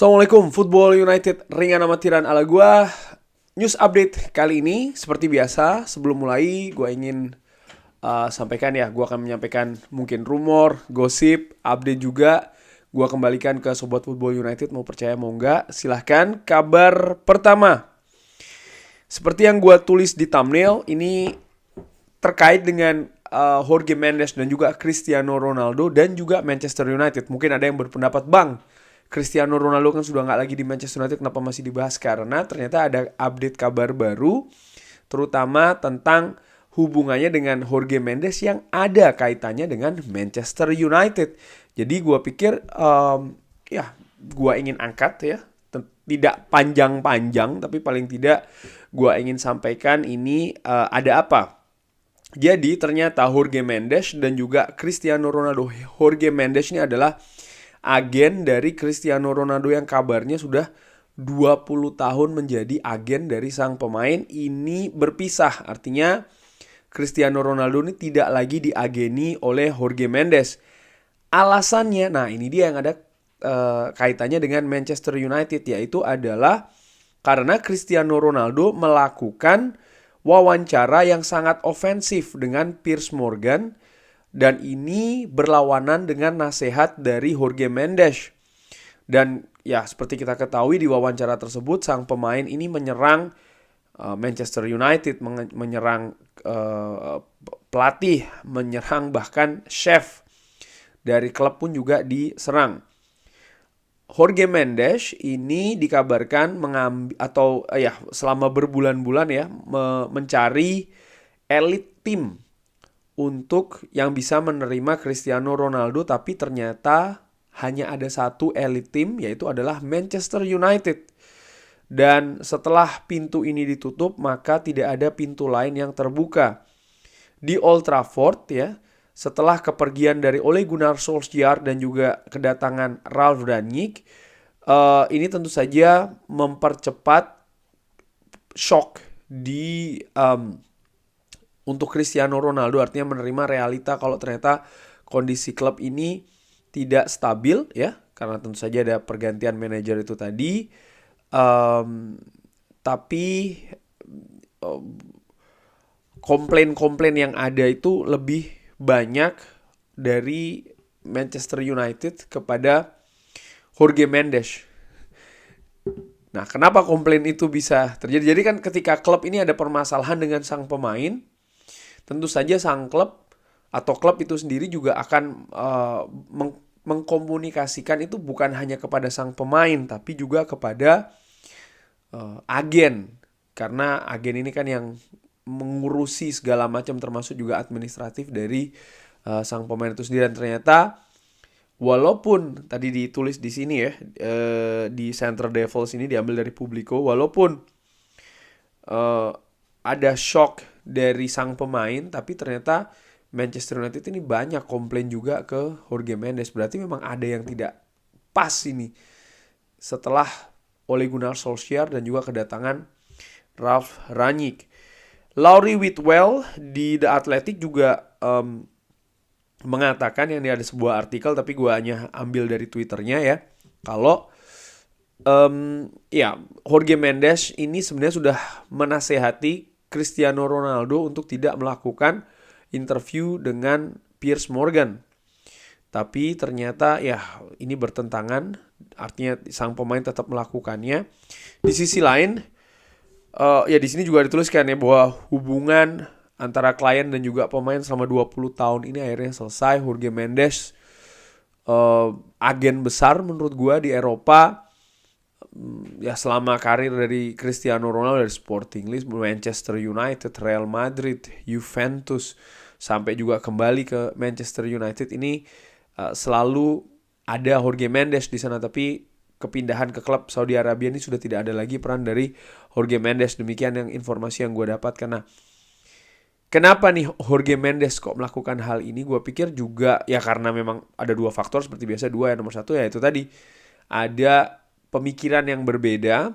Assalamualaikum, Football United ringan amatiran ala gua. News update kali ini seperti biasa. Sebelum mulai, gua ingin sampaikan ya, gua akan menyampaikan mungkin rumor, gosip, update juga. Gua kembalikan ke Sobat Football United, mau percaya mau enggak. Silahkan. Kabar pertama, seperti yang gua tulis di thumbnail, ini terkait dengan Jorge Mendes dan juga Cristiano Ronaldo dan juga Manchester United. Mungkin ada yang berpendapat, Bang, Cristiano Ronaldo kan sudah nggak lagi di Manchester United, kenapa masih dibahas? Karena ternyata ada update kabar baru, terutama tentang hubungannya dengan Jorge Mendes yang ada kaitannya dengan Manchester United. Jadi gue pikir, ya gue ingin angkat ya, tidak panjang-panjang, tapi paling tidak gue ingin sampaikan ini ada apa. Jadi ternyata Jorge Mendes dan juga Cristiano Ronaldo. Jorge Mendes ini adalah agen dari Cristiano Ronaldo yang kabarnya sudah 20 tahun menjadi agen dari sang pemain. Ini berpisah, artinya Cristiano Ronaldo ini tidak lagi diageni oleh Jorge Mendes. Alasannya, nah ini dia yang ada kaitannya dengan Manchester United, yaitu adalah karena Cristiano Ronaldo melakukan wawancara yang sangat ofensif dengan Piers Morgan, dan ini berlawanan dengan nasihat dari Jorge Mendes. Dan ya seperti kita ketahui di wawancara tersebut, sang pemain ini menyerang Manchester United, menyerang pelatih, menyerang bahkan chef dari klub pun juga diserang. Jorge Mendes ini dikabarkan mengambil atau selama berbulan-bulan ya mencari elite team untuk yang bisa menerima Cristiano Ronaldo, tapi ternyata hanya ada satu elite team, yaitu adalah Manchester United. Dan setelah pintu ini ditutup, maka tidak ada pintu lain yang terbuka. Di Old Trafford ya, setelah kepergian dari Ole Gunnar Solskjaer dan juga kedatangan Ralf Rangnick, ini tentu saja mempercepat shock untuk Cristiano Ronaldo, artinya menerima realita kalau ternyata kondisi klub ini tidak stabil ya, karena tentu saja ada pergantian manajer itu tadi. Tapi komplain-komplain yang ada itu lebih banyak dari Manchester United kepada Jorge Mendes. Nah, kenapa komplain itu bisa terjadi? Jadi kan ketika klub ini ada permasalahan dengan sang pemain, tentu saja sang klub atau klub itu sendiri juga akan mengkomunikasikan itu bukan hanya kepada sang pemain, tapi juga kepada agen. Karena agen ini kan yang mengurusi segala macam, termasuk juga administratif dari sang pemain itu sendiri. Dan ternyata walaupun tadi ditulis di sini ya, di Center Devils ini diambil dari Publico, walaupun ada shock dari sang pemain, tapi ternyata Manchester United ini banyak komplain juga ke Jorge Mendes. Berarti memang ada yang tidak pas ini setelah Ole Gunnar Solskjaer dan juga kedatangan Ralf Rangnick. Laurie Whitwell di The Athletic juga mengatakan, yang ini ada sebuah artikel tapi gue hanya ambil dari Twitternya ya, kalau Jorge Mendes ini sebenarnya sudah menasehati Cristiano Ronaldo untuk tidak melakukan interview dengan Piers Morgan. Tapi ternyata ya ini bertentangan, artinya sang pemain tetap melakukannya. Di sisi lain, ya di sini juga dituliskan ya bahwa hubungan antara klien dan juga pemain selama 20 tahun ini akhirnya selesai. Jorge Mendes agen besar menurut gua di Eropa. Ya selama karir dari Cristiano Ronaldo dari Sporting Lisbon, Manchester United, Real Madrid, Juventus, sampai juga kembali ke Manchester United, ini selalu ada Jorge Mendes di sana. Tapi kepindahan ke klub Saudi Arabia ini sudah tidak ada lagi peran dari Jorge Mendes. Demikian yang informasi yang gue dapatkan. Nah, kenapa nih Jorge Mendes kok melakukan hal ini? Gue pikir juga ya karena memang ada dua faktor seperti biasa. Dua ya, nomor satu ya itu tadi, ada pemikiran yang berbeda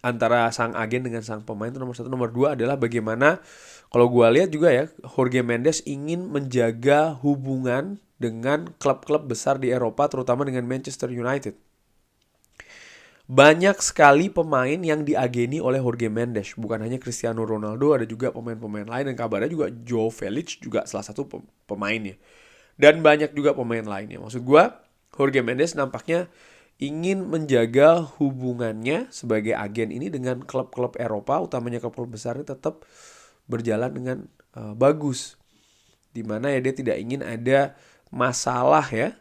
antara sang agen dengan sang pemain, itu nomor satu. Nomor dua adalah bagaimana, kalau gue lihat juga ya, Jorge Mendes ingin menjaga hubungan dengan klub-klub besar di Eropa, terutama dengan Manchester United. banyak sekali pemain yang diageni oleh Jorge Mendes. Bukan hanya Cristiano Ronaldo, ada juga pemain-pemain lain. Dan kabarnya juga Joao Felix juga salah satu pemainnya. Dan banyak juga pemain lainnya. Maksud gue, Jorge Mendes nampaknya ingin menjaga hubungannya sebagai agen ini dengan klub-klub Eropa, utamanya klub-klub besar ini tetap berjalan dengan bagus. Dimana ya dia tidak ingin ada masalah ya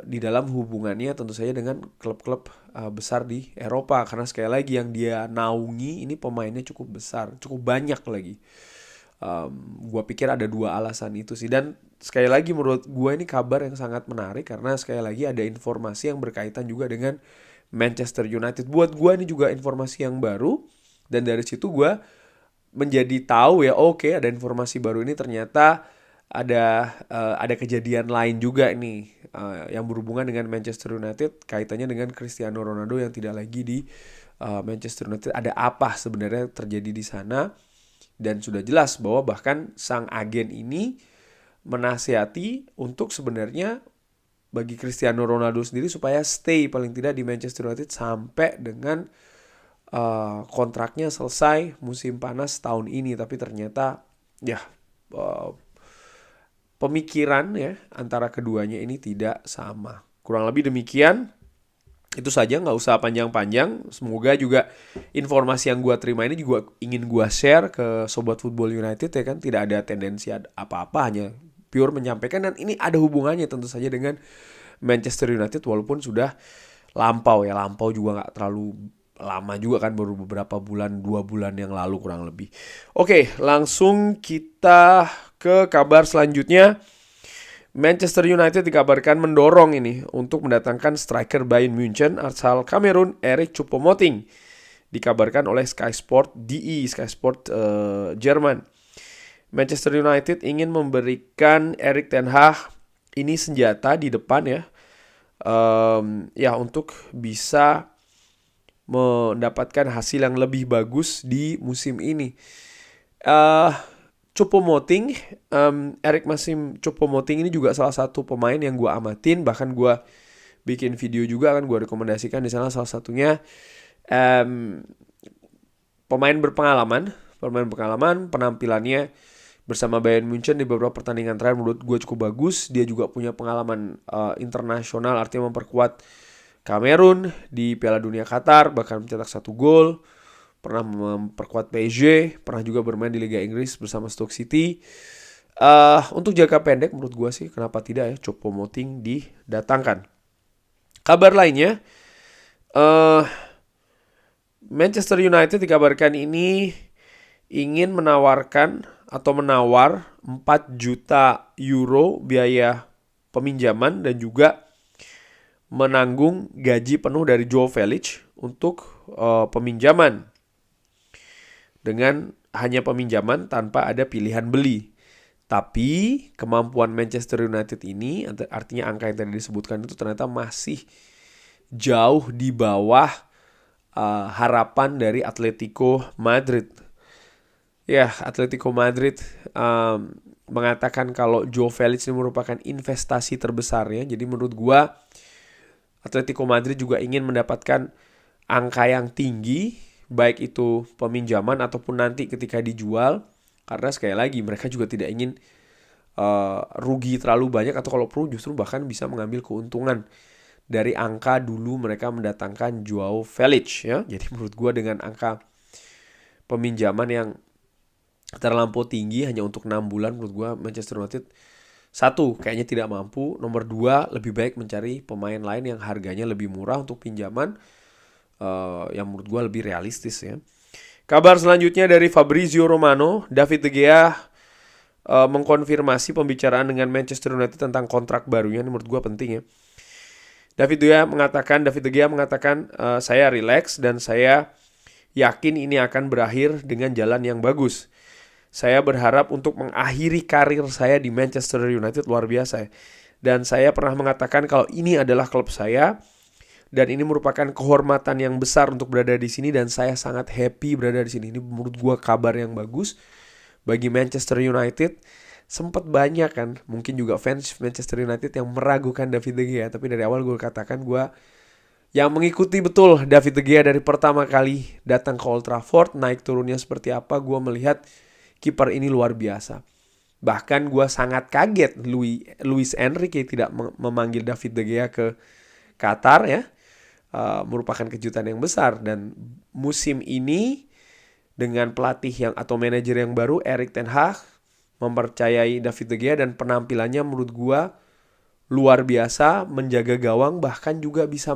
di dalam hubungannya tentu saja dengan klub-klub besar di Eropa, karena sekali lagi yang dia naungi ini pemainnya cukup besar, cukup banyak lagi. Gua pikir ada dua alasan itu sih, dan sekali lagi menurut gua ini kabar yang sangat menarik karena sekali lagi ada informasi yang berkaitan juga dengan Manchester United. Buat gua ini juga informasi yang baru, dan dari situ gua menjadi tahu ya, oke, ada informasi baru ini ternyata ada kejadian lain juga nih yang berhubungan dengan Manchester United, kaitannya dengan Cristiano Ronaldo yang tidak lagi di Manchester United. Ada apa sebenarnya terjadi di sana? Dan sudah jelas bahwa bahkan sang agen ini menasihati untuk sebenarnya bagi Cristiano Ronaldo sendiri supaya stay paling tidak di Manchester United sampai dengan kontraknya selesai musim panas tahun ini. Tapi ternyata ya pemikiran ya antara keduanya ini tidak sama. Kurang lebih demikian. Itu saja, nggak usah panjang-panjang. Semoga juga informasi yang gue terima ini juga ingin gue share ke Sobat Football United ya kan. Tidak ada tendensi apa-apa, hanya pure menyampaikan. Dan ini ada hubungannya tentu saja dengan Manchester United walaupun sudah lampau ya. Lampau juga nggak terlalu lama juga kan, baru beberapa bulan, 2 bulan yang lalu kurang lebih. Oke, langsung kita ke kabar selanjutnya. Manchester United dikabarkan mendorong ini untuk mendatangkan striker Bayern Munchen asal Kamerun Erik Choupo-Moting. Dikabarkan oleh Sky Sport DE, Sky Sport Jerman. Manchester United ingin memberikan Erik ten Hag ini senjata di depan ya. Ya untuk bisa mendapatkan hasil yang lebih bagus di musim ini. Choupo-Moting, Erik Maxim Choupo-Moting ini juga salah satu pemain yang gue amatin, bahkan gue bikin video juga kan, gue rekomendasikan di sana salah satunya pemain berpengalaman, penampilannya bersama Bayern Munchen di beberapa pertandingan terakhir menurut gue cukup bagus. Dia juga punya pengalaman internasional, artinya memperkuat Kamerun di Piala Dunia Qatar, bahkan mencetak 1 gol. Pernah memperkuat PSG, pernah juga bermain di Liga Inggris bersama Stoke City. Untuk jangka pendek menurut gue sih kenapa tidak ya Choupo-Moting didatangkan. Kabar lainnya, Manchester United dikabarkan ini ingin menawar 4 juta euro biaya peminjaman dan juga menanggung gaji penuh dari Joao Felix untuk peminjaman. Dengan hanya peminjaman tanpa ada pilihan beli. Tapi kemampuan Manchester United ini, artinya angka yang tadi disebutkan itu ternyata masih jauh di bawah harapan dari Atletico Madrid. Ya, Atletico Madrid mengatakan kalau Joao Felix ini merupakan investasi terbesarnya. Jadi menurut gua Atletico Madrid juga ingin mendapatkan angka yang tinggi, baik itu peminjaman ataupun nanti ketika dijual. Karena sekali lagi mereka juga tidak ingin rugi terlalu banyak, atau kalau perlu justru bahkan bisa mengambil keuntungan dari angka dulu mereka mendatangkan Joao Felix ya. Jadi menurut gue dengan angka peminjaman yang terlampau tinggi hanya untuk 6 bulan, menurut gue Manchester United satu kayaknya tidak mampu, nomor 2 lebih baik mencari pemain lain yang harganya lebih murah untuk pinjaman, yang menurut gue lebih realistis ya. Kabar selanjutnya dari Fabrizio Romano, David De Gea mengkonfirmasi pembicaraan dengan Manchester United tentang kontrak barunya. Ini menurut gue penting ya. David De Gea mengatakan saya relax dan saya yakin ini akan berakhir dengan jalan yang bagus. Saya berharap untuk mengakhiri karir saya di Manchester United luar biasa ya. Dan saya pernah mengatakan kalau ini adalah klub saya dan ini merupakan kehormatan yang besar untuk berada di sini, dan saya sangat happy berada di sini. Ini menurut gue kabar yang bagus bagi Manchester United. Sempat banyak kan, mungkin juga fans Manchester United yang meragukan David De Gea, tapi dari awal gue katakan gue yang mengikuti betul David De Gea dari pertama kali datang ke Old Trafford. Naik turunnya seperti apa, gue melihat kiper ini luar biasa. Bahkan gue sangat kaget Luis Enrique tidak memanggil David De Gea ke Qatar ya. Merupakan kejutan yang besar. Dan musim ini dengan pelatih yang atau manajer yang baru, Erik ten Hag, mempercayai David De Gea dan penampilannya menurut gue luar biasa, menjaga gawang, bahkan juga bisa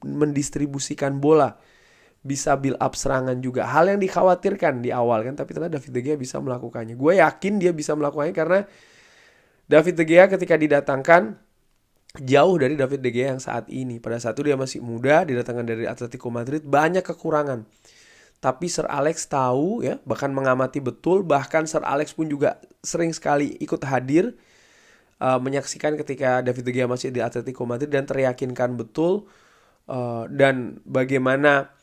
mendistribusikan bola, bisa build up serangan juga. Hal yang dikhawatirkan di awal kan, tapi ternyata David De Gea bisa melakukannya. Gue yakin dia bisa melakukannya karena David De Gea ketika didatangkan jauh dari David De Gea yang saat ini. Pada saat itu dia masih muda, didatangkan dari Atletico Madrid, banyak kekurangan. Tapi Sir Alex tahu ya, bahkan mengamati betul, bahkan Sir Alex pun juga sering sekali ikut hadir menyaksikan ketika David De Gea masih di Atletico Madrid dan teryakinkan betul dan bagaimana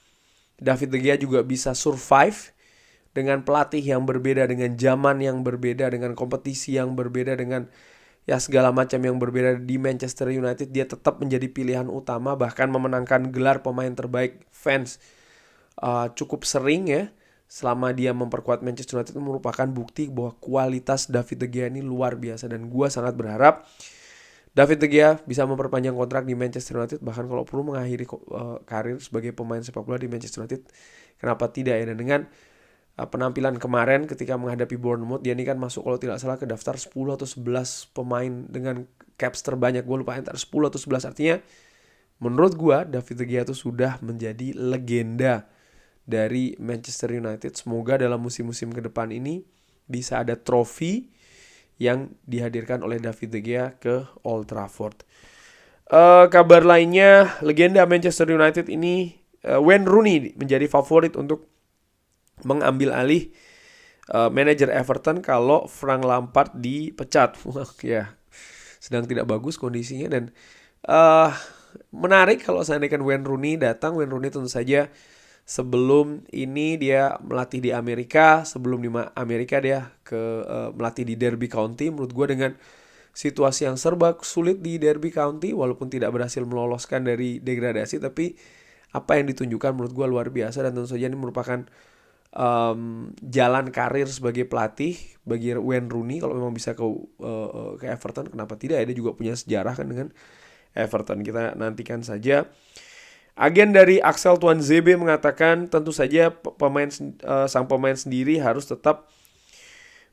David De Gea juga bisa survive dengan pelatih yang berbeda, dengan zaman yang berbeda, dengan kompetisi yang berbeda, dengan ya segala macam yang berbeda di Manchester United. Dia tetap menjadi pilihan utama, bahkan memenangkan gelar pemain terbaik fans cukup sering ya. Selama dia memperkuat Manchester United, merupakan bukti bahwa kualitas David De Gea ini luar biasa. Dan gue sangat berharap David De Gea bisa memperpanjang kontrak di Manchester United, bahkan kalau perlu mengakhiri karir sebagai pemain sepak bola di Manchester United. Kenapa tidak ya? Dan dengan penampilan kemarin ketika menghadapi Bournemouth, dia ini kan masuk kalau tidak salah ke daftar 10 atau 11 pemain dengan caps terbanyak. Gue lupa antara 10 atau 11. Artinya menurut gue David De Gea itu sudah menjadi legenda dari Manchester United. Semoga dalam musim-musim ke depan ini bisa ada trofi yang dihadirkan oleh David De Gea ke Old Trafford. Kabar lainnya, legenda Manchester United ini Wayne Rooney menjadi favorit untuk mengambil alih manajer Everton kalau Frank Lampard dipecat. Ya, sedang tidak bagus kondisinya dan menarik kalau seandainya Wayne Rooney datang. Wayne Rooney tentu saja sebelum ini dia melatih di Amerika, sebelum di Amerika dia melatih di Derby County. Menurut gue dengan situasi yang serba sulit di Derby County, walaupun tidak berhasil meloloskan dari degradasi, tapi apa yang ditunjukkan menurut gue luar biasa. Dan tentu saja ini merupakan jalan karir sebagai pelatih bagi Wayne Rooney. Kalau memang bisa ke Everton, kenapa tidak ya? Dia juga punya sejarah kan dengan Everton. Kita nantikan saja. Agen dari Axel Tuanzebe mengatakan tentu saja sang pemain sendiri harus tetap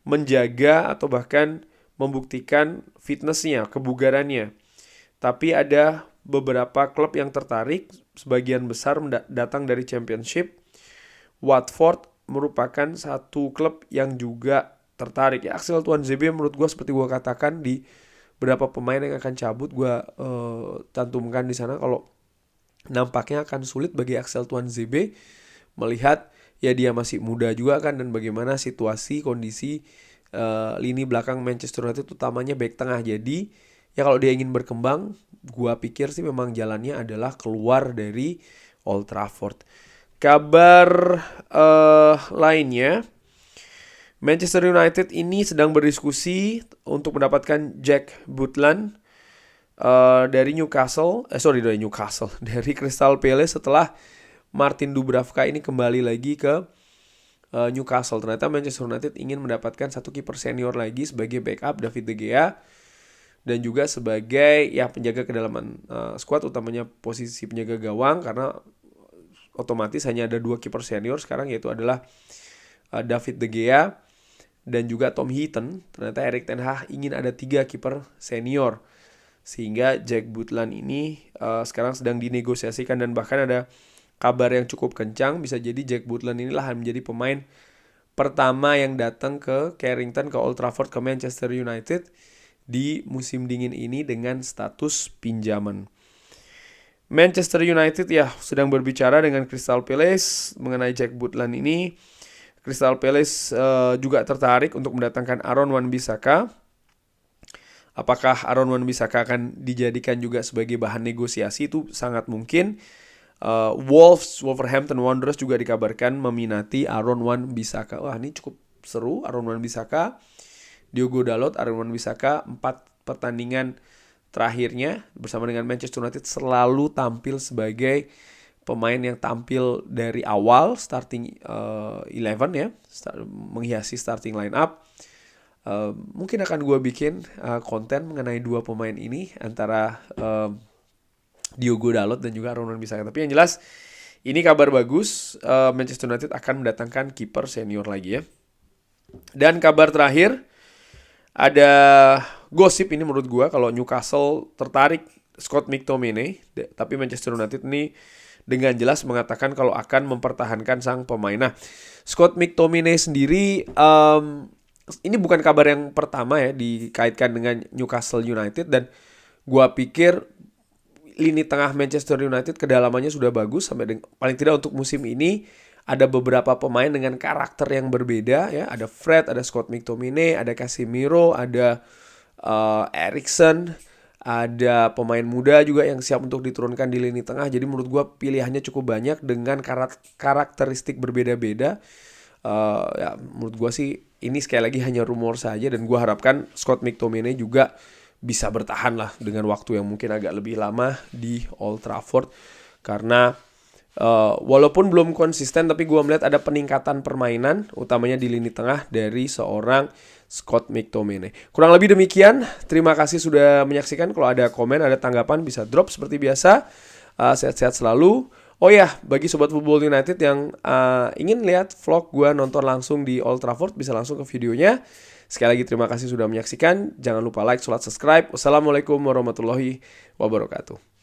menjaga atau bahkan membuktikan fitnessnya, kebugarannya. Tapi ada beberapa klub yang tertarik, sebagian besar datang dari Championship. Watford merupakan satu klub yang juga tertarik. Ya, Axel Tuanzebe menurut gue seperti gue katakan di beberapa pemain yang akan cabut, gue cantumkan di sana kalau nampaknya akan sulit bagi Axel Tuanzebe melihat ya dia masih muda juga kan, dan bagaimana situasi kondisi lini belakang Manchester United utamanya back tengah. Jadi ya kalau dia ingin berkembang, gua pikir sih memang jalannya adalah keluar dari Old Trafford. Kabar lainnya, Manchester United ini sedang berdiskusi untuk mendapatkan Jack Butland dari Crystal Palace setelah Martin Dubravka ini kembali lagi ke Newcastle. Ternyata Manchester United ingin mendapatkan satu kiper senior lagi sebagai backup David De Gea dan juga sebagai ya penjaga kedalaman skuad, utamanya posisi penjaga gawang, karena otomatis hanya ada 2 kiper senior sekarang, yaitu adalah David De Gea dan juga Tom Heaton. Ternyata Erik ten Hag ingin ada 3 kiper senior, sehingga Jack Butland ini sekarang sedang dinegosiasikan. Dan bahkan ada kabar yang cukup kencang, bisa jadi Jack Butland inilah menjadi pemain pertama yang datang ke Carrington, ke Old Trafford, ke Manchester United di musim dingin ini dengan status pinjaman. Manchester United ya sedang berbicara dengan Crystal Palace mengenai Jack Butland ini. Crystal Palace juga tertarik untuk mendatangkan Aaron Wan-Bissaka. Apakah Aaron Wan-Bissaka akan dijadikan juga sebagai bahan negosiasi? Itu sangat mungkin. Wolverhampton Wanderers juga dikabarkan meminati Aaron Wan-Bissaka. Wah, ini cukup seru. Aaron Wan-Bissaka, Diogo Dalot, Aaron Wan-Bissaka, 4 pertandingan terakhirnya bersama dengan Manchester United selalu tampil sebagai pemain yang tampil dari awal starting 11 ya, menghiasi starting line up. Mungkin akan gue bikin konten mengenai dua pemain ini antara Diogo Dalot dan juga Aaron Wan-Bissaka. Tapi yang jelas ini kabar bagus, Manchester United akan mendatangkan kiper senior lagi ya. Dan kabar terakhir, ada gosip ini menurut gue kalau Newcastle tertarik Scott McTominay, tapi Manchester United ini dengan jelas mengatakan kalau akan mempertahankan sang pemain. Nah, Scott McTominay sendiri ini bukan kabar yang pertama ya dikaitkan dengan Newcastle United, dan gue pikir lini tengah Manchester United kedalamannya sudah bagus sampai paling tidak untuk musim ini. Ada beberapa pemain dengan karakter yang berbeda ya. Ada Fred, ada Scott McTominay, ada Casemiro, ada Eriksen, ada pemain muda juga yang siap untuk diturunkan di lini tengah. Jadi menurut gue pilihannya cukup banyak dengan karakteristik berbeda-beda. Ya, menurut gue sih ini sekali lagi hanya rumor saja, dan gue harapkan Scott McTominay juga bisa bertahan lah dengan waktu yang mungkin agak lebih lama di Old Trafford. Karena walaupun belum konsisten, tapi gue melihat ada peningkatan permainan, utamanya di lini tengah dari seorang Scott McTominay. Kurang lebih demikian. Terima kasih sudah menyaksikan. Kalau ada komen, ada tanggapan, bisa drop seperti biasa. Sehat-sehat selalu. Oh ya, bagi Sobat Football United yang ingin lihat vlog gue nonton langsung di Old Trafford, bisa langsung ke videonya. Sekali lagi terima kasih sudah menyaksikan. Jangan lupa like, subscribe. Wassalamualaikum warahmatullahi wabarakatuh.